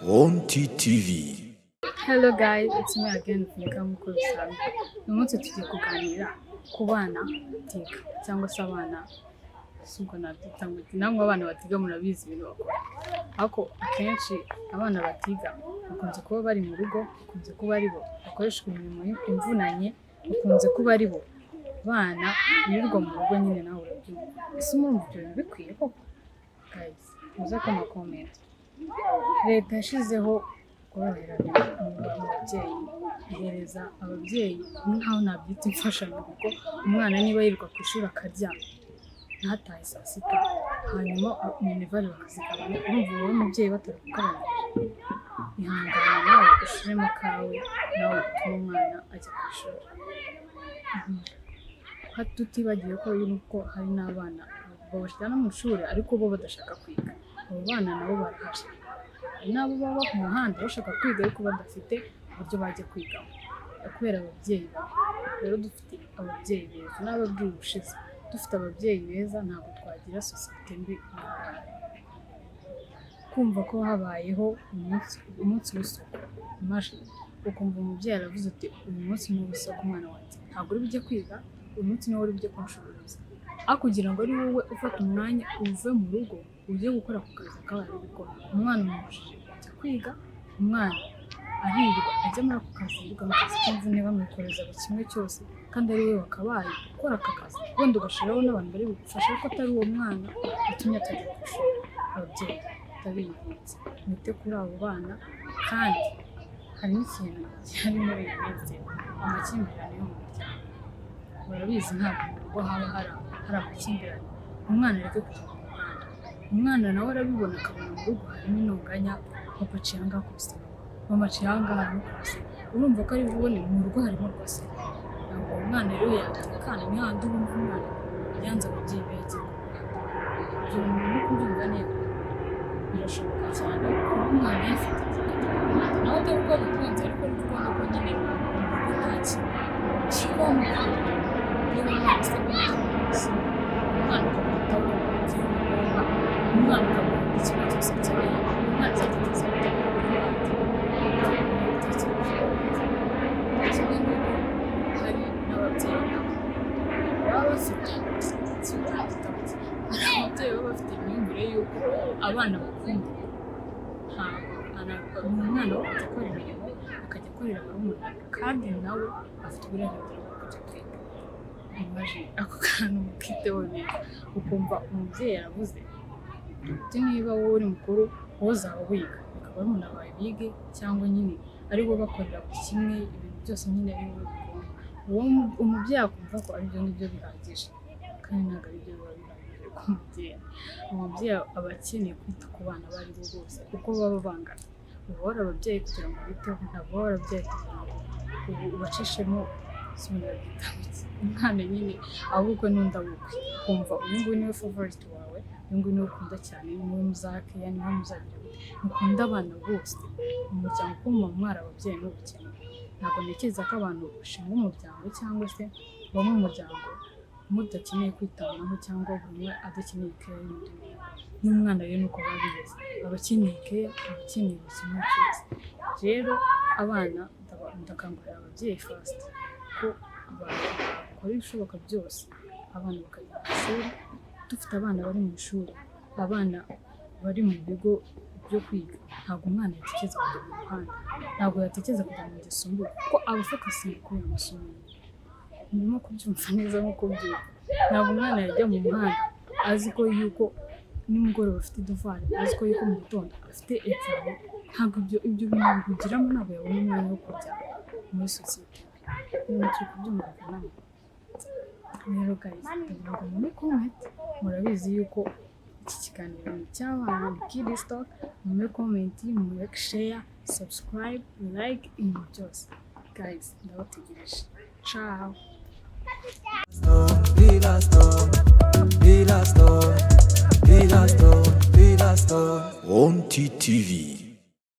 Wanted TV. Hello guys, it's me again Funika Mukurusan. Umunsi tugiye kuganira ku bana batiga cyangwa se abana suko nabyita ngo namwe abana batiga murabizi ibintu bakora. Ariko akenshi abana batiga bakunze kuba bari mu rugo, bakunze kuba ari bo bakoresha imirimo imvunanye, bakunze kuba ari bo bana birirwa mu rugo nyine nawe urabyumva. Ese murumva ibyo bintu bikwiye koko? Guys, muze ko comment. Leta yashizeho koroherana mu babyeyi, ihereza ababyeyi nkaho nabyita imfashanyo kuko umwana niba yirirwa ku ishuri akarya ntatahe saa sita hanyuma minivare bakazigabanya, urumva wowe umubyeyi batarukugabanyije. Ihangane nawe ushiremo kawe nawe utuma umwana ajya ku ishuri. Tutibagiwe ko yuko hari n'abana babashyira mu ishuri ariko bo badashaka kwiga. Abo bana nabo barahari. Nabo baba ku muhanda bashaka kwiga ariko badafite uburyo bajya kwiga kubera ababyeyi babo. Rero dufite ababyeyi beza n'ababwiye ubushize, dufite ababyeyi beza ntabwo twagira sosiyete mbi. Kumva ko habayeho umunsi w'isuku, ukumva umubyeyi aravuze ati uyu munsi ni uw'isuku umwana wanjye, ntabwo uri bujye kwiga, uyu munsi niwo uri bujye kunshururiza. Aho kugira ngo ari wowe ufata umwanya uve mu rugo ujye gukora ku kazi kawe arabikora. Umwana umubujije kujya kwiga, umwana ahirirwa ajya muri ako kazi, yirirwa mu kazi k'imvune bamwikoreza buri kimwe cyose kandi ari we wakabaye ukora aka kazi, wenda ugashiraho n'abantu bari bugufasha ariko atari uwo mwana utumye atajya ku ishuri. Ababyeyi ndabinginze mwite kuri abo bana. Kandi hari n'ikintu gihari muri iyi minsi, amakimbirane yo mu muryango. Murabizi ntabwo mu rugo haba hari amakimbirane, umwana areke kujya mu muhanda. Umwana nawe arabibona akabona mu rugo harimo intonganya, papa aciye ahangaha ku bisima, mama aciye ahangaha harimo ku bisima, urumva ko ari bubone mu rugo harimo rwose. Ntabwo umwana rero yatekana n'ahandi wumva umwana yanze ababyeyi be yagiye ku muhanda. Ibyo bintu no kubyumva neza birashoboka cyane kuba umwana yafite nawe dore uko bikunze ariko uri kubona ko nyine mu rugo nta kintu kibaho. Niba umwana usabwa umwana ukamwitaho ukamubwira umugomba, umwana ukamubwira ikigo cyose akeneye, umwana azagerageza gutanga abandi. Kimwe n'uko hari n'ababyeyi nabo baba bafite ababyeyi baba bafite imyumvire y'uko abana bakunda umwana wo kujya akora imirimo akajya akorera barumuna kandi nawe afite uburenganzira bwo kujya kwiga. Ako kantu mukiteho neza, ukumva umubyeyi aravuze ati niba wowe uri mukuru wowe uzaba wiga, bakaba barumuna bawe bige cyangwa nyine ari bo bakorera buri kimwe, ibintu byose nyine ari wowe bigomba. Uwo umubyeyi akumva ko ari byo ngibyo bihagije kandi ntabwo ari byo biba bihagije ku mubyeyi. Umubyeyi aba akeneye kwita ku bana abo ari bo bose kuko baba bangana. Uba wari ababyeyi kugira ngo ubiteho, ntabwo wari ababyeyi kugira ngo ubacishemo umwana nyine ahubwo n'undi abukwe, ukumva uyu nguyu niwe favorite wawe, uyu nguyu niwe ukunda cyane, niwe muzakeya, niwe muzagira gute. Mukunda abana bose mu muryango kuko muba mwari ababyeyi n'ubukene. Ntabwo ntekereza ko abantu bashinga umuryango cyangwa se baba mu muryango mudakeneye kwitanaho cyangwa buri umwe adakeneye keya y'undi muntu. N'umwana rero nuko baba bimeze, aba akeneye keya, aba akeneye buri kimwe cyose. Rero abana ndakangurira ababyeyi first ko bakora ibishoboka byose abana bakajya ku ishuri. Dufite abana bari mu ishuri, abana bari mu bigo byo kwiga, ntabwo umwana yatekereza kujya mu muhanda, ntabwo yatekereza kujya mu ngeso mbi kuko aba afokasinga kuri ayo masomo. Ndimo kubyumva neza nk'uko byumva. Ntabwo umwana yajya mu muhanda azi ko yuko nimugoroba afite devoir, azi ko yuko mu gitondo afite examen. Ntabwo ibyo bintu bihugiramo, ntabwo yabona umwanya wo kujya muri sosiyete. Niba turi kubyumvikana rero guys, ndagira ngo muri comment murabizi yuko iki kiganiro ni icy'abana, ni Kids Talk. Muri comment, muri share, subscribe, like, ibintu byose. Guys, ndabategereje. Ciao. Wanted TV.